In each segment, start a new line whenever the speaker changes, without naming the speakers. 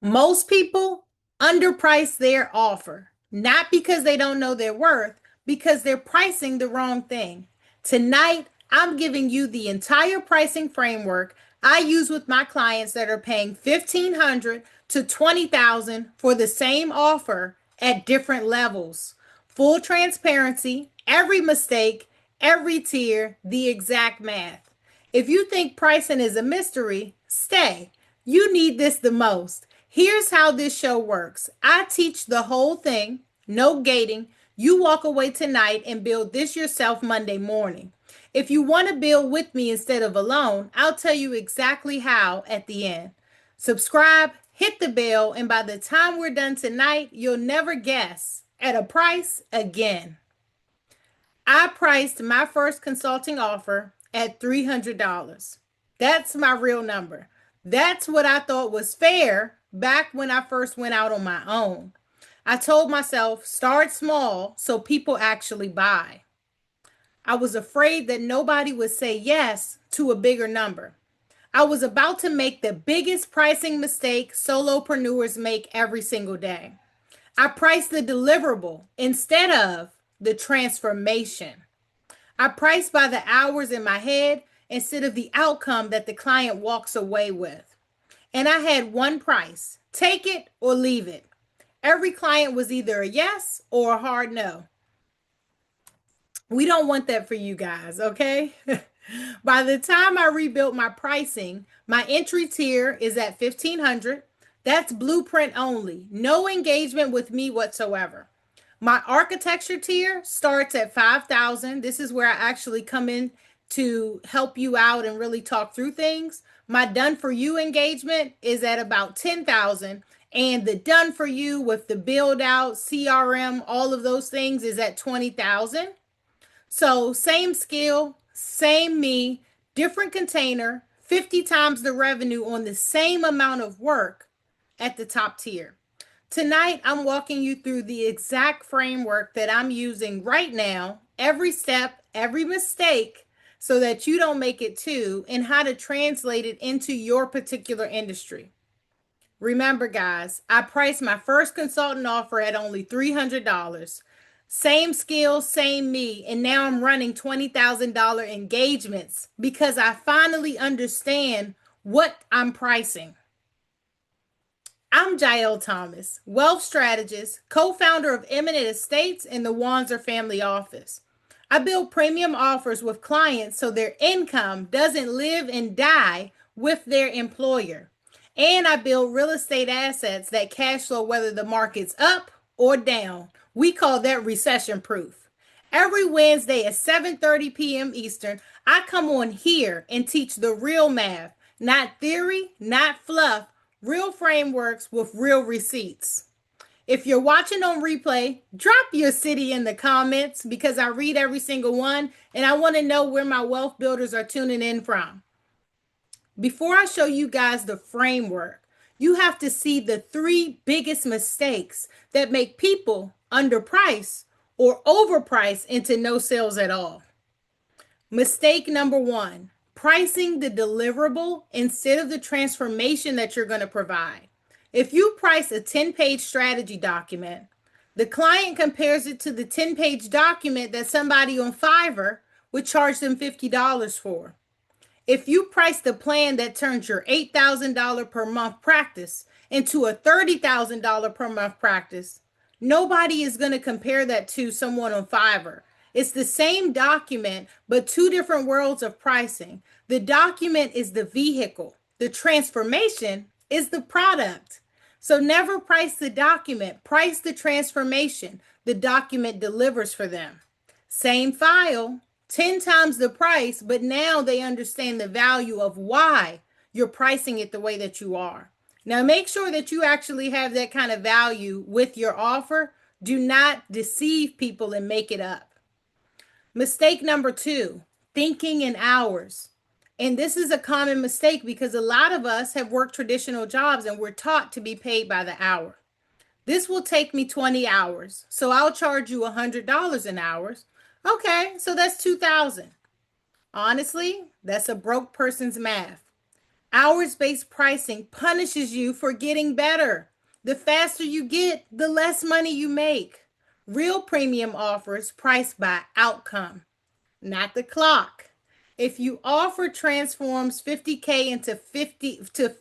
Most people underprice their offer, not because they don't know their worth, because they're pricing the wrong thing. Tonight, I'm giving you the entire pricing framework I use with my clients that are paying 1500 to 20,000 for the same offer at different levels. Full transparency, every mistake, every tier, the exact math. If you think pricing is a mystery, stay. You need this the most. Here's how this show works. I teach the whole thing, no gating. You walk away tonight and build this yourself Monday morning. If you want to build with me instead of alone, I'll tell you exactly how at the end. Subscribe, hit the bell, and by the time we're done tonight, you'll never guess at a price again. I priced my first consulting offer at $300. That's my real number. That's what I thought was fair back when I first went out on my own. I told myself, start small so people actually buy. I was afraid that nobody would say yes to a bigger number. I was about to make the biggest pricing mistake solopreneurs make every single day. I priced the deliverable instead of the transformation. I priced by the hours in my head instead of the outcome that the client walks away with. And I had one price: take it or leave it. Every client was either a yes or a hard no. We don't want that for you guys, okay? By the time I rebuilt my pricing, my entry tier is at 1500. That's blueprint only, no engagement with me whatsoever. My architecture tier starts at 5,000. This is where I actually come in to help you out and really talk through things. My done for you engagement is at about 10,000, and the done for you with the build out, CRM, all of those things is at 20,000. So same skill, same me, different container, 50 times the revenue on the same amount of work at the top tier. Tonight, I'm walking you through the exact framework that I'm using right now, every step, every mistake, so that you don't make it too, and how to translate it into your particular industry. Remember, guys, I priced my first consultant offer at only $300. Same skills, same me, and now I'm running $20,000 engagements because I finally understand what I'm pricing. I'm Jael Thomas, wealth strategist, co-founder of Eminent Estates and the Wanzer Family Office. I build premium offers with clients so their income doesn't live and die with their employer. And I build real estate assets that cash flow whether the market's up or down. We call that recession proof. Every Wednesday at 7:30 p.m. Eastern, I come on here and teach the real math, not theory, not fluff, real frameworks with real receipts. If you're watching on replay, drop your city in the comments because I read every single one and I want to know where my wealth builders are tuning in from. Before I show you guys the framework, you have to see the three biggest mistakes that make people underprice or overprice into no sales at all. Mistake number one: pricing the deliverable instead of the transformation that you're going to provide. If you price a 10-page strategy document, the client compares it to the 10-page document that somebody on Fiverr would charge them $50 for. If you price the plan that turns your $8,000 per month practice into a $30,000 per month practice, nobody is going to compare that to someone on Fiverr. It's the same document, but two different worlds of pricing. The document is the vehicle. The transformation is the product. So never price the document, price the transformation the document delivers for them. Same file, 10 times the price, but now they understand the value of why you're pricing it the way that you are. Now make sure that you actually have that kind of value with your offer. Do not deceive people and make it up. Mistake number two: thinking in hours. And this is a common mistake because a lot of us have worked traditional jobs and we're taught to be paid by the hour. This will take me 20 hours, so I'll charge you $100 an hour. Okay, so that's 2,000. Honestly, that's a broke person's math. Hours-based pricing punishes you for getting better. The faster you get, the less money you make. Real premium offers priced by outcome, not the clock. If you offer transforms 50K into 50 to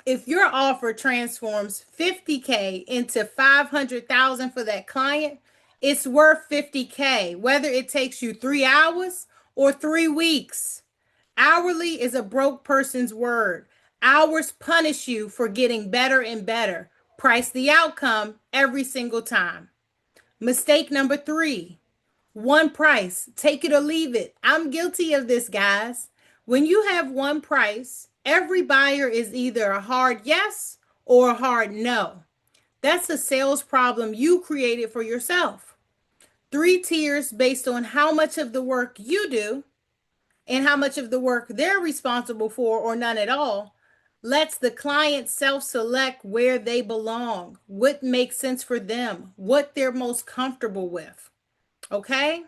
if your offer transforms 50K into 500,000 for that client, it's worth 50K, whether it takes you 3 hours or 3 weeks. Hourly is a broke person's word. Hours punish you for getting better and better. Price the outcome every single time. Mistake number 3, one price, take it or leave it. I'm guilty of this, guys. When you have one price, every buyer is either a hard yes or a hard no. That's a sales problem you created for yourself. 3 tiers based on how much of the work you do and how much of the work they're responsible for, or none at all, lets the client self-select where they belong, what makes sense for them, what they're most comfortable with. Okay?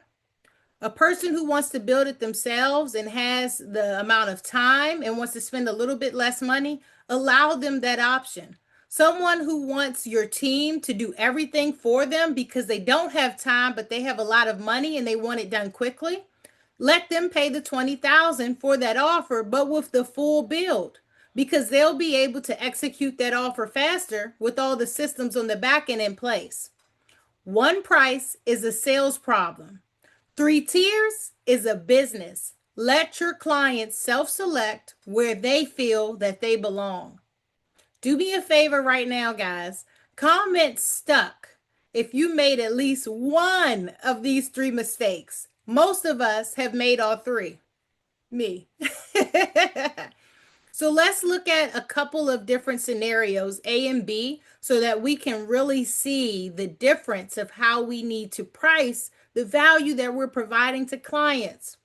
A person who wants to build it themselves and has the amount of time and wants to spend a little bit less money, allow them that option. Someone who wants your team to do everything for them because they don't have time, but they have a lot of money and they want it done quickly, let them pay the $20,000 for that offer, but with the full build, because they'll be able to execute that offer faster with all the systems on the back end in place. One price is a sales problem. 3 tiers is a business. Let your clients self-select where they feel that they belong. Do me a favor right now, guys. Comment stuck if you made at least one of these 3 mistakes. Most of us have made all 3. Me. So let's look at a couple of different scenarios, A and B, so that we can really see the difference of how we need to price the value that we're providing to clients.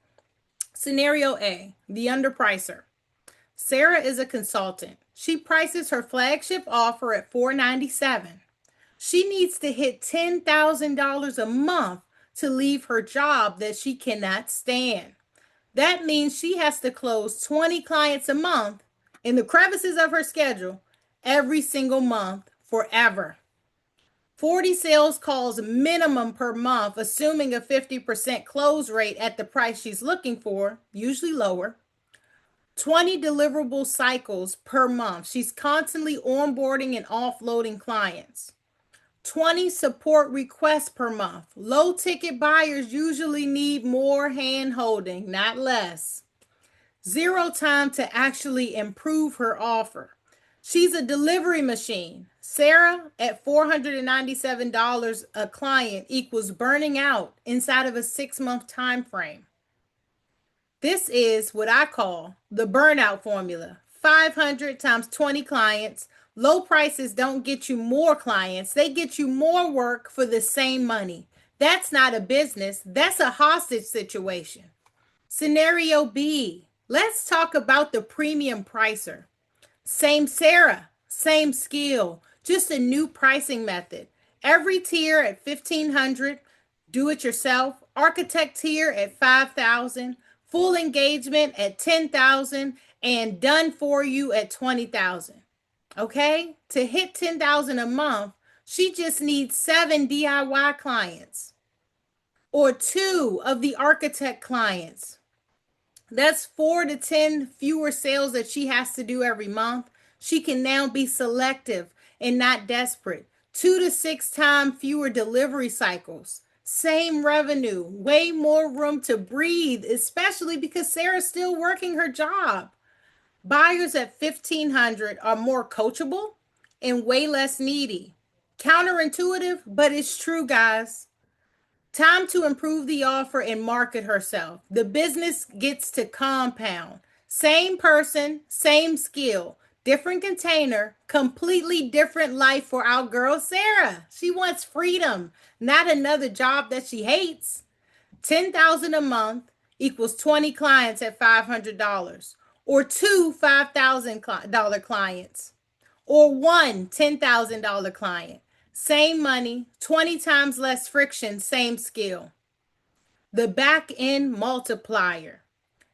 Scenario A, the underpricer. Sarah is a consultant. She prices her flagship offer at $497. She needs to hit $10,000 a month to leave her job that she cannot stand. That means she has to close 20 clients a month in the crevices of her schedule every single month forever. 40 sales calls minimum per month, assuming a 50% close rate at the price she's looking for, usually lower. 20 deliverable cycles per month. She's constantly onboarding and offloading clients. 20 support requests per month. Low ticket buyers usually need more hand holding, not less. 0 time to actually improve her offer. She's a delivery machine. Sarah at $497 a client equals burning out inside of a 6-month time frame. This is what I call the burnout formula. 500 times 20 clients. Low prices don't get you more clients. They get you more work for the same money. That's not a business. That's a hostage situation. Scenario B. Let's talk about the premium pricer. Same Sarah, same skill, just a new pricing method. Every tier at $1,500, do it yourself. Architect tier at $5,000, full engagement at $10,000, and done for you at $20,000. Okay? To hit $10,000 a month, she just needs 7 DIY clients or 2 of the architect clients. That's 4 to 10 fewer sales that she has to do every month. She can now be selective and not desperate. 2 to 6 times fewer delivery cycles. Same revenue, way more room to breathe, especially because Sarah's still working her job. Buyers at $1,500 are more coachable and way less needy. Counterintuitive, but it's true, guys. Time to improve the offer and market herself. The business gets to compound. Same person, same skill, different container, completely different life for our girl Sarah. She wants freedom, not another job that she hates. $10,000 a month equals 20 clients at $500, or 2 $5,000 clients, or 1 $10,000 client. Same money, 20 times less friction, same skill. The back end multiplier.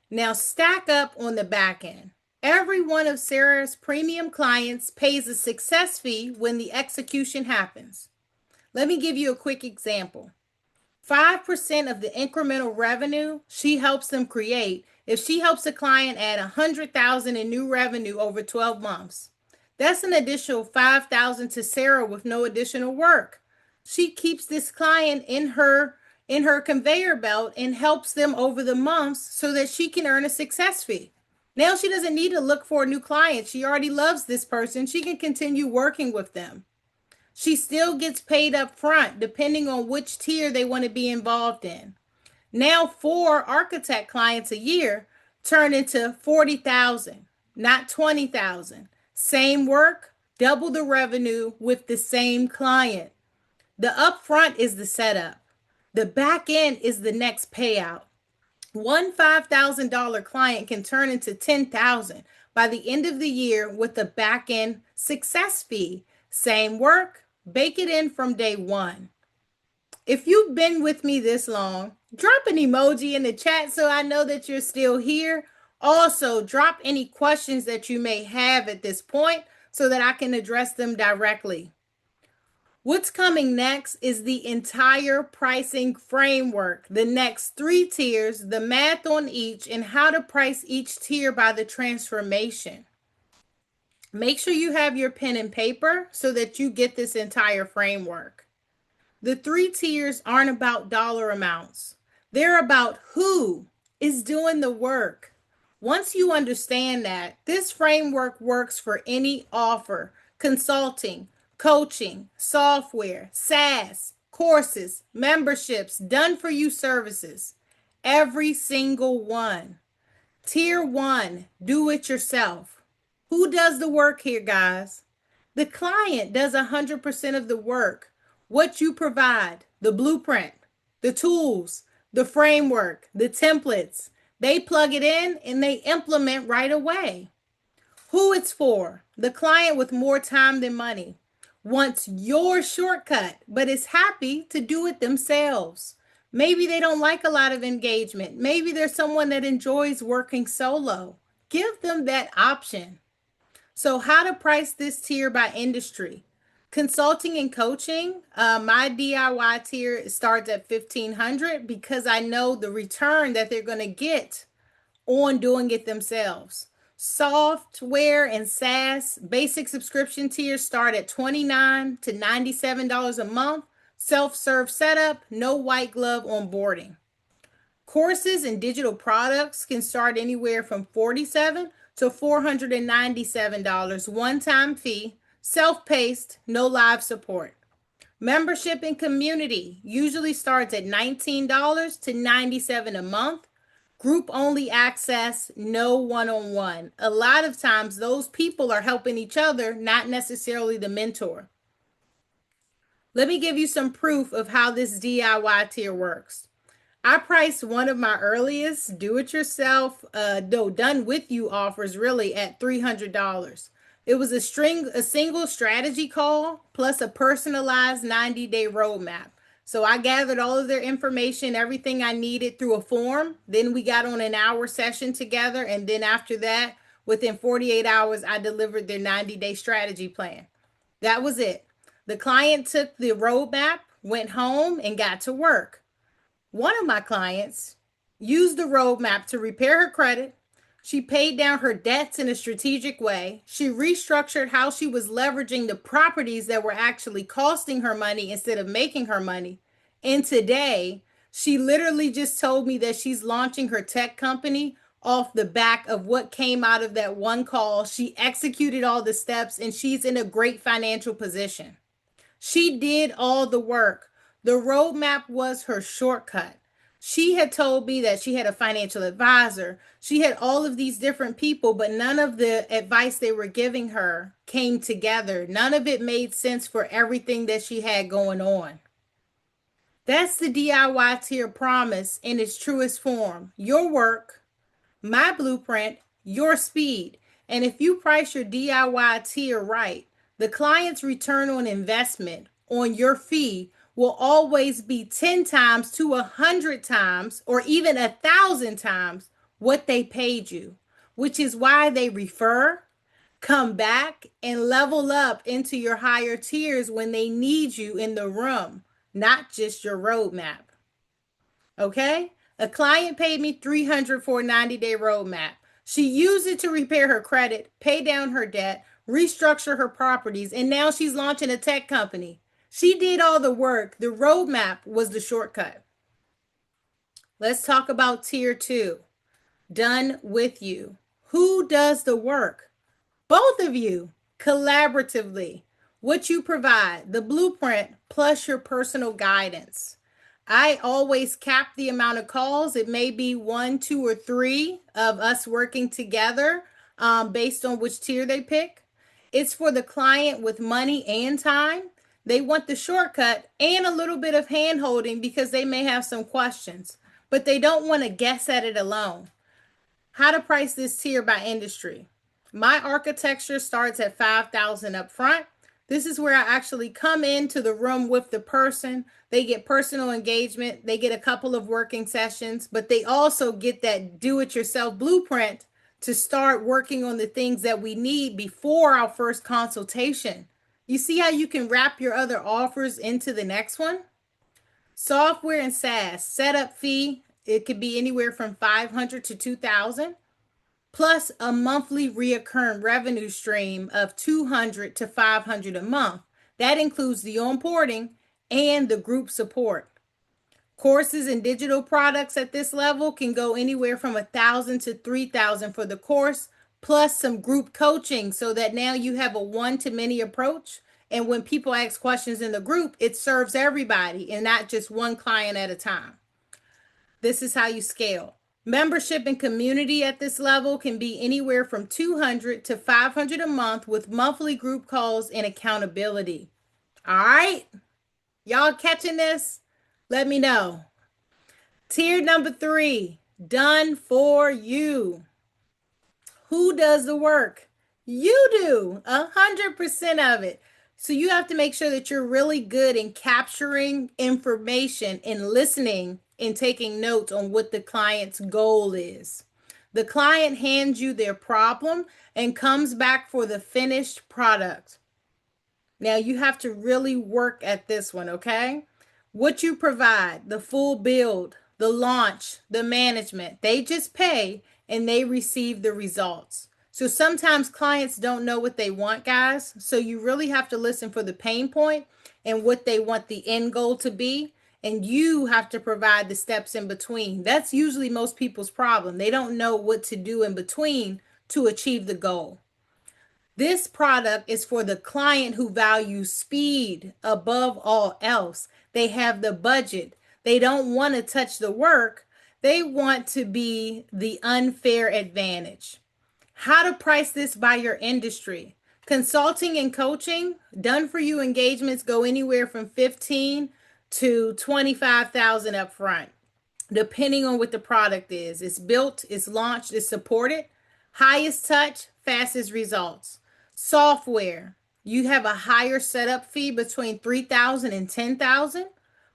Now stack up on the back end. Every one of Sarah's premium clients pays a success fee when the execution happens. Let me give you a quick example. 5% of the incremental revenue she helps them create, if she helps a client add 100,000 in new revenue over 12 months, that's an additional 5,000 to Sarah with no additional work. She keeps this client in her conveyor belt and helps them over the months so that she can earn a success fee. Now she doesn't need to look for a new client. She already loves this person. She can continue working with them. She still gets paid up front depending on which tier they want to be involved in. Now 4 architect clients a year turn into 40,000, not 20,000. Same work, double the revenue with the same client. The upfront is the setup. The back end is the next payout. One $5,000 client can turn into 10,000 by the end of the year with the back end success fee. Same work, bake it in from day one. If you've been with me this long, drop an emoji in the chat so I know that you're still here. Also, drop any questions that you may have at this point so that I can address them directly. What's coming next is the entire pricing framework, the next 3 tiers, the math on each, and how to price each tier by the transformation. Make sure you have your pen and paper so that you get this entire framework. The 3 tiers aren't about dollar amounts. They're about who is doing the work. Once you understand that, this framework works for any offer, consulting, coaching, software, SaaS, courses, memberships, done for you services. Every single one. Tier 1, do it yourself. Who does the work here, guys? The client does 100% of the work. What you provide, the blueprint, the tools, the framework, the templates, they plug it in and they implement right away. Who it's for? The client with more time than money wants your shortcut, but is happy to do it themselves. Maybe they don't like a lot of engagement. Maybe there's someone that enjoys working solo. Give them that option. So, how to price this tier by industry? Consulting and coaching, my DIY tier starts at 1,500 because I know the return that they're going to get on doing it themselves. Software and SaaS basic subscription tiers start at $29 to $97 a month. Self-serve setup, no white glove onboarding. Courses and digital products can start anywhere from $47 to $497 one-time fee. Self-paced, no live support. Membership and community usually starts at $19 to $97 a month. Group only access, no one-on-one. A lot of times those people are helping each other, not necessarily the mentor. Let me give you some proof of how this DIY tier works. I priced one of my earliest do-it-yourself, done with you offers really at $300. It was a single strategy call plus a personalized 90-day roadmap. So I gathered all of their information, everything I needed through a form. Then we got on an hour session together. And then after that, within 48 hours, I delivered their 90-day strategy plan. That was it. The client took the roadmap, went home, and got to work. One of my clients used the roadmap to repair her credit. She paid down her debts in a strategic way. She restructured how she was leveraging the properties that were actually costing her money instead of making her money. And today, she literally just told me that she's launching her tech company off the back of what came out of that one call. She executed all the steps and she's in a great financial position. She did all the work. The roadmap was her shortcut. She had told me that she had a financial advisor. She had all of these different people, but none of the advice they were giving her came together. None of it made sense for everything that she had going on. That's the DIY tier promise in its truest form. Your work, my blueprint, your speed. And if you price your DIY tier right, the client's return on investment on your fee will always be 10 times to 100 times or even 1,000 times what they paid you. which is why they refer, come back, and level up into your higher tiers when they need you in the room, not just your roadmap. Okay? A client paid me $300 for a 90-day roadmap. She used it to repair her credit, pay down her debt, restructure her properties, and now she's launching a tech company. She did all the work. The roadmap was the shortcut. Let's talk about tier two. Done with you. Who does the work? Both of you, collaboratively. What you provide, the blueprint plus your personal guidance. I always cap the amount of calls. It may be one, two, or three of us working together based on which tier they pick. It's for the client with money and time. They want the shortcut and a little bit of hand holding because they may have some questions, but they don't want to guess at it alone. How to price this tier by industry. My architecture starts at 5,000 up front. This is where I actually come into the room with the person. They get personal engagement. They get a couple of working sessions, but they also get that do-it-yourself blueprint to start working on the things that we need before our first consultation. You see how you can wrap your other offers into the next one? Software and SaaS setup fee, it could be anywhere from 500 to 2,000, plus a monthly reoccurring revenue stream of 200 to 500 a month. That includes the onboarding and the group support. Courses and digital products at this level can go anywhere from 1,000 to 3,000 for the course, plus some group coaching so that now you have a one-to-many approach. And when people ask questions in the group, it serves everybody and not just one client at a time. This is how you scale. Membership and community at this level can be anywhere from 200 to 500 a month with monthly group calls and accountability. All right? Y'all catching this? Let me know. Tier number 3, done for you. Who does the work? You do 100% of it. So you have to make sure that you're really good in capturing information and listening and taking notes on what the client's goal is. The client hands you their problem and comes back for the finished product. Now you have to really work at this one, okay? What you provide, the full build, the launch, the management, they just pay and they receive the results. So sometimes clients don't know what they want, guys. So you really have to listen for the pain point and what they want the end goal to be. And you have to provide the steps in between. That's usually most people's problem. They don't know what to do in between to achieve the goal. This product is for the client who values speed above all else. They have the budget. They don't want to touch the work. They want to be the unfair advantage. How to price this by your industry. Consulting and coaching, done for you engagements go anywhere from 15 to 25,000 up front, depending on what the product is. It's built, it's launched, it's supported. Highest touch, fastest results. Software, you have a higher setup fee between 3,000 and 10,000,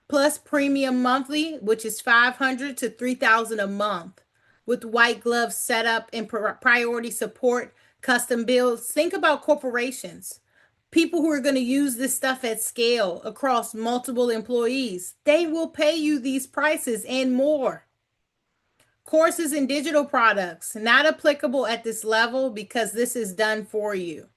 plus premium monthly, which is 500 to 3,000 a month, with white glove setup and priority support, custom builds. Think about corporations, people who are going to use this stuff at scale across multiple employees. They will pay you these prices and more. Courses and digital products, not applicable at this level because this is done for you.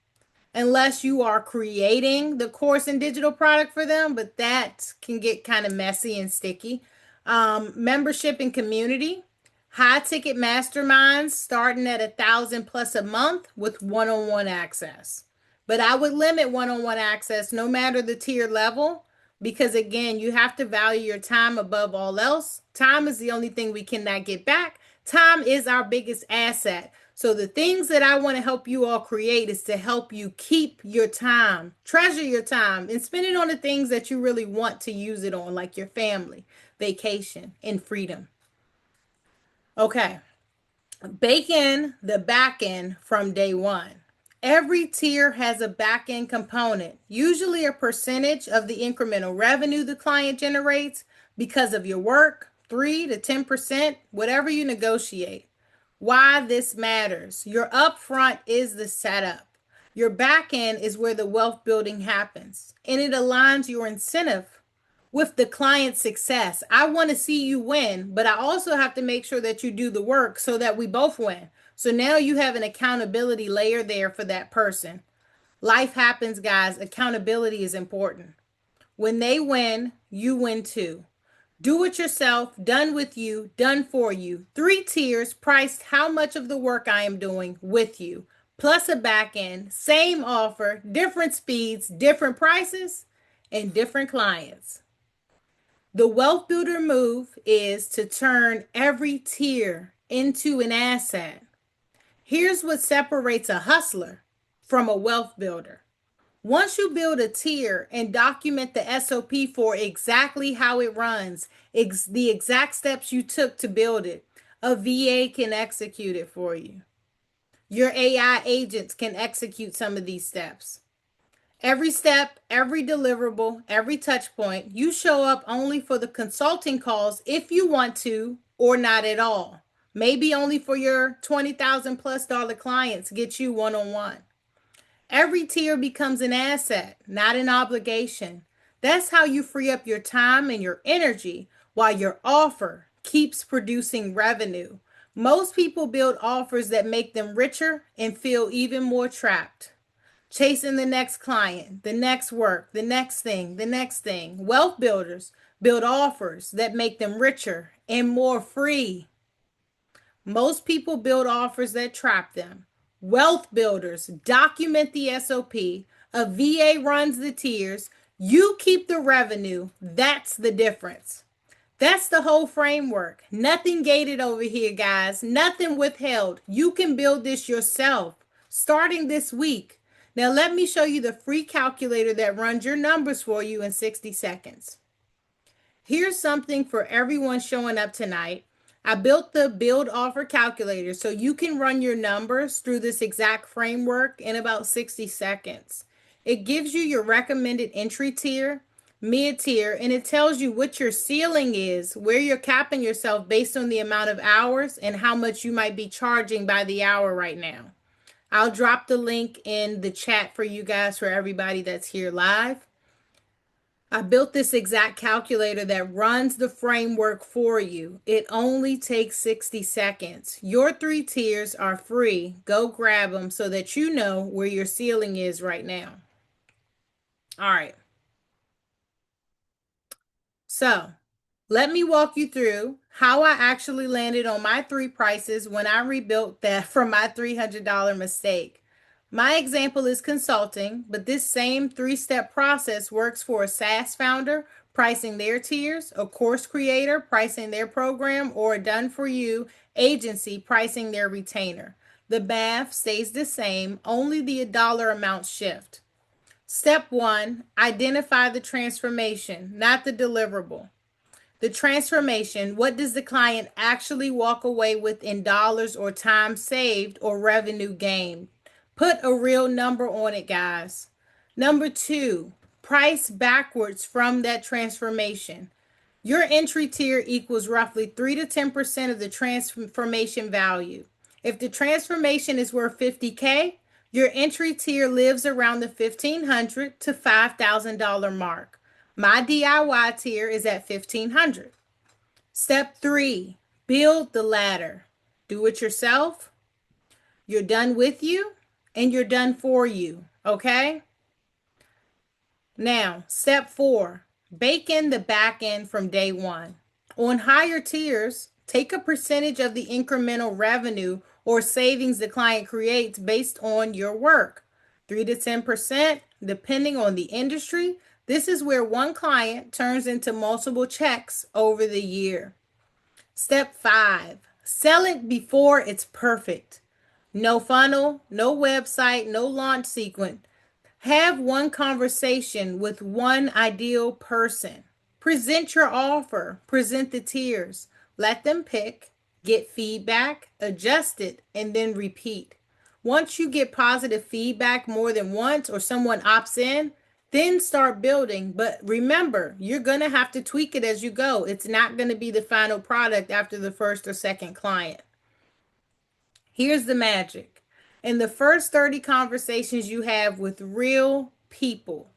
Unless you are creating the course and digital product for them, but that can get kind of messy and sticky. Membership and community, high ticket masterminds starting at 1,000 plus a month with one-on-one access. But I would limit one-on-one access no matter the tier level, because again, you have to value your time above all else. Time is the only thing we cannot get back. Time is our biggest asset. So the things that I want to help you all create is to help you keep your time, treasure your time, and spend it on the things that you really want to use it on, like your family, vacation, and freedom. Okay, bake in the back end from day one. Every tier has a back end component, usually a percentage of the incremental revenue the client generates because of your work, 3 to 10%, whatever you negotiate. Why this matters. Your upfront is the setup. Your back end is where the wealth building happens, and it aligns your incentive with the client's success. I want to see you win, but I also have to make sure that you do the work so that we both win. So now you have an accountability layer there for that person. Life happens, guys. Accountability is important. When they win, you win too. Do it yourself, done with you, done for you. 3 tiers priced how much of the work I am doing with you, plus a back end, same offer, different speeds, different prices, and different clients. The wealth builder move is to turn every tier into an asset. Here's what separates a hustler from a wealth builder. Once you build a tier and document the SOP for exactly how it runs, the exact steps you took to build it, a VA can execute it for you. Your AI agents can execute some of these steps. Every step, every deliverable, every touch point, you show up only for the consulting calls if you want to, or not at all. Maybe only for your 20,000 plus dollar clients, get you one on one. Every tier becomes an asset, not an obligation. That's how you free up your time and your energy while your offer keeps producing revenue. Most people build offers that make them richer and feel even more trapped. Chasing the next client, the next work, the next thing, the next thing. Wealth builders build offers that make them richer and more free. Most people build offers that trap them. Wealth builders document the SOP. A VA runs the tiers. You keep the revenue. That's the difference. That's the whole framework. Nothing gated over here, guys. Nothing withheld. You can build this yourself starting this week. Now, let me show you the free calculator that runs your numbers for you in 60 seconds. Here's something for everyone showing up tonight. I built the build offer calculator so you can run your numbers through this exact framework in about 60 seconds. It gives you your recommended entry tier, mid tier, and it tells you what your ceiling is, where you're capping yourself based on the amount of hours and how much you might be charging by the hour right now. I'll drop the link in the chat for you guys, for everybody that's here live. I built this exact calculator that runs the framework for you. It only takes 60 seconds. Your 3 tiers are free. Go grab them so that you know where your ceiling is right now. All right. So let me walk you through how I actually landed on my 3 prices when I rebuilt that from my $300 mistake. My example is consulting, but this same 3-step process works for a SaaS founder pricing their tiers, a course creator pricing their program, or a done for you agency pricing their retainer. The math stays the same, only the dollar amounts shift. Step 1, identify the transformation, not the deliverable. The transformation, what does the client actually walk away with in dollars or time saved or revenue gained? Put a real number on it, guys. Number 2, price backwards from that transformation. Your entry tier equals roughly 3 to 10% of the transformation value. If the transformation is worth 50K, your entry tier lives around the $1,500 to $5,000 mark. My DIY tier is at $1,500. Step 3, build the ladder. Do it yourself. You're done with you and you're done for you. Okay? Now, step 4, bake in the back end from day one. On higher tiers, take a percentage of the incremental revenue or savings the client creates based on your work. 3 to 10%, depending on the industry. This is where one client turns into multiple checks over the year. Step 5, sell it before it's perfect. No funnel, no website, no launch sequence. Have one conversation with one ideal person. Present your offer, present the tiers. Let them pick, get feedback, adjust it, and then repeat. Once you get positive feedback more than once or someone opts in, then start building. But remember, you're going to have to tweak it as you go. It's not going to be the final product after the first or second client. Here's the magic. In the first 30 conversations you have with real people,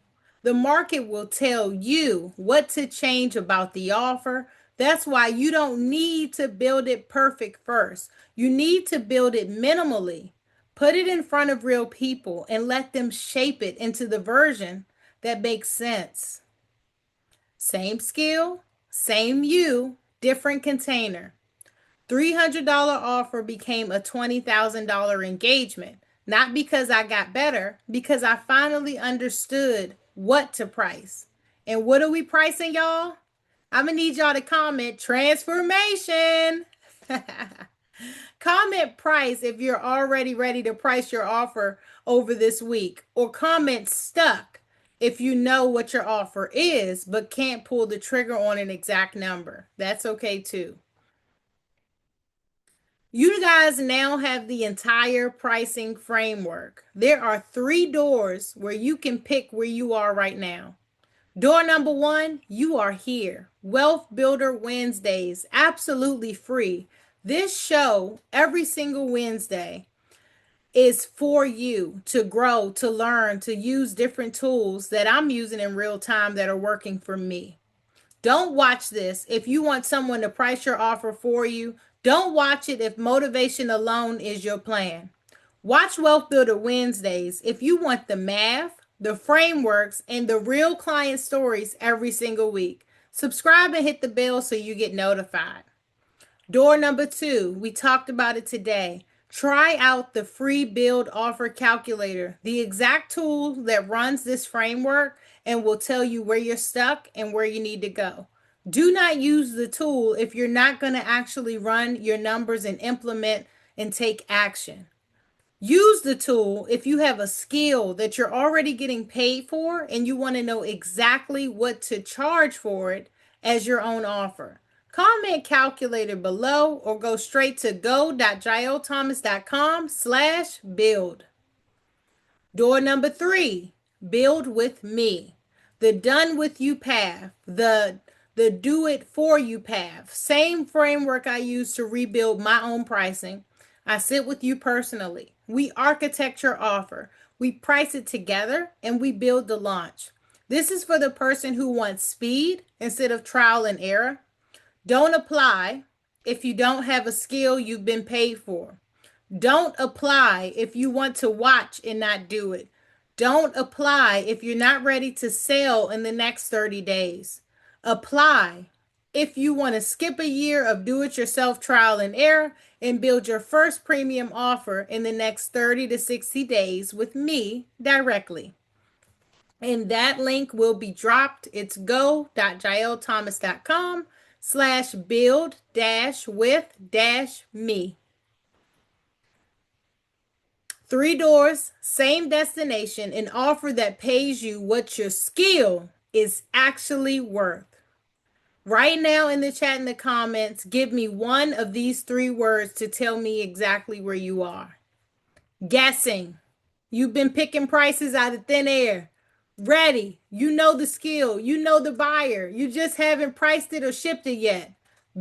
the market will tell you what to change about the offer. That's why you don't need to build it perfect first. You need to build it minimally. Put it in front of real people and let them shape it into the version that makes sense. Same skill, same you, different container. $300 offer became a $20,000 engagement. Not because I got better, because I finally understood what to price. And what are we pricing, y'all? I'm going to need y'all to comment transformation. Comment price if you're already ready to price your offer over this week, or comment stuck if you know what your offer is but can't pull the trigger on an exact number. That's okay too. You guys now have the entire pricing framework. There are 3 doors where you can pick where you are right now. Door number 1, you are here. Wealth Builder Wednesdays, absolutely free. This show, every single Wednesday, is for you to grow, to learn, to use different tools that I'm using in real time that are working for me. Don't watch this if you want someone to price your offer for you. Don't watch it if motivation alone is your plan. Watch Wealth Builder Wednesdays if you want the math, the frameworks, and the real client stories every single week. Subscribe and hit the bell so you get notified. Door number 2, we talked about it today. Try out the free build offer calculator, the exact tool that runs this framework and will tell you where you're stuck and where you need to go. Do not use the tool if you're not going to actually run your numbers and implement and take action. Use the tool if you have a skill that you're already getting paid for and you want to know exactly what to charge for it as your own offer. Comment calculator below or go straight to go.jaelthomas.com/build. Door number 3, build with me. The done with you path, the do it for you path. Same framework I use to rebuild my own pricing. I sit with you personally. We architect your offer. We price it together and we build the launch. This is for the person who wants speed instead of trial and error. Don't apply if you don't have a skill you've been paid for. Don't apply if you want to watch and not do it. Don't apply if you're not ready to sell in the next 30 days. Apply if you want to skip a year of do-it-yourself trial and error and build your first premium offer in the next 30 to 60 days with me directly. And that link will be dropped. It's go.jaelthomas.com/build-with-me. 3 doors, same destination, an offer that pays you what your skill is actually worth. Right now in the chat in the comments, give me one of these 3 words to tell me exactly where you are. Guessing. You've been picking prices out of thin air. Ready. You know the skill. You know the buyer. You just haven't priced it or shipped it yet.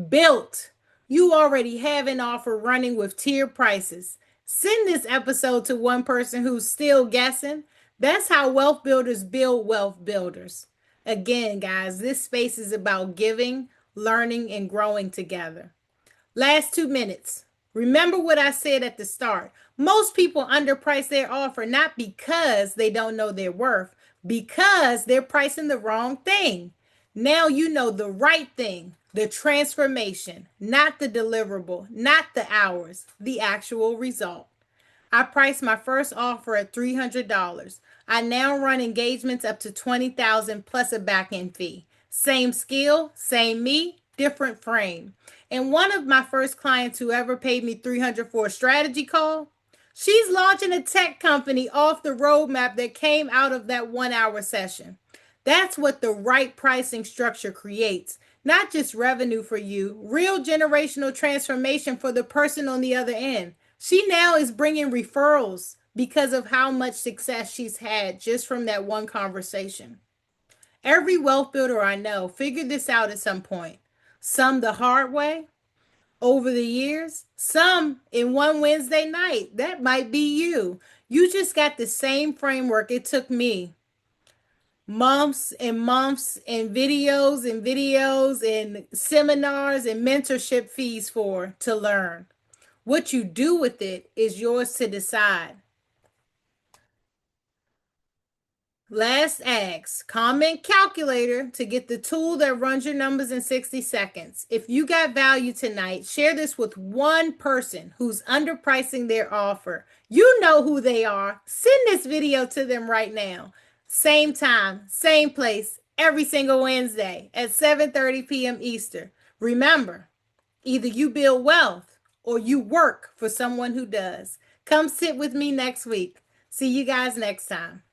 Built. You already have an offer running with tiered prices. Send this episode to one person who's still guessing. That's how wealth builders build wealth builders. Again, guys, this space is about giving, learning, and growing together. Last 2 minutes. Remember what I said at the start. Most people underprice their offer not because they don't know their worth, because they're pricing the wrong thing. Now you know the right thing, the transformation, not the deliverable, not the hours, the actual result. I priced my first offer at $300. I now run engagements up to $20,000 plus a backend fee. Same skill, same me, different frame. And one of my first clients who ever paid me $300 for a strategy call, she's launching a tech company off the roadmap that came out of that 1-hour session. That's what the right pricing structure creates. Not just revenue for you, real generational transformation for the person on the other end. She now is bringing referrals because of how much success she's had just from that one conversation. Every wealth builder I know figured this out at some point. Some the hard way, over the years, some in one Wednesday night. That might be you. You just got the same framework it took me months and videos and seminars and mentorship fees for to learn. What you do with it is yours to decide. Last ask, comment calculator to get the tool that runs your numbers in 60 seconds. If you got value tonight, share this with one person who's underpricing their offer. You know who they are. Send this video to them right now. Same time, same place, every single Wednesday at 7:30 p.m. Eastern. Remember, either you build wealth or you work for someone who does. Come sit with me next week. See you guys next time.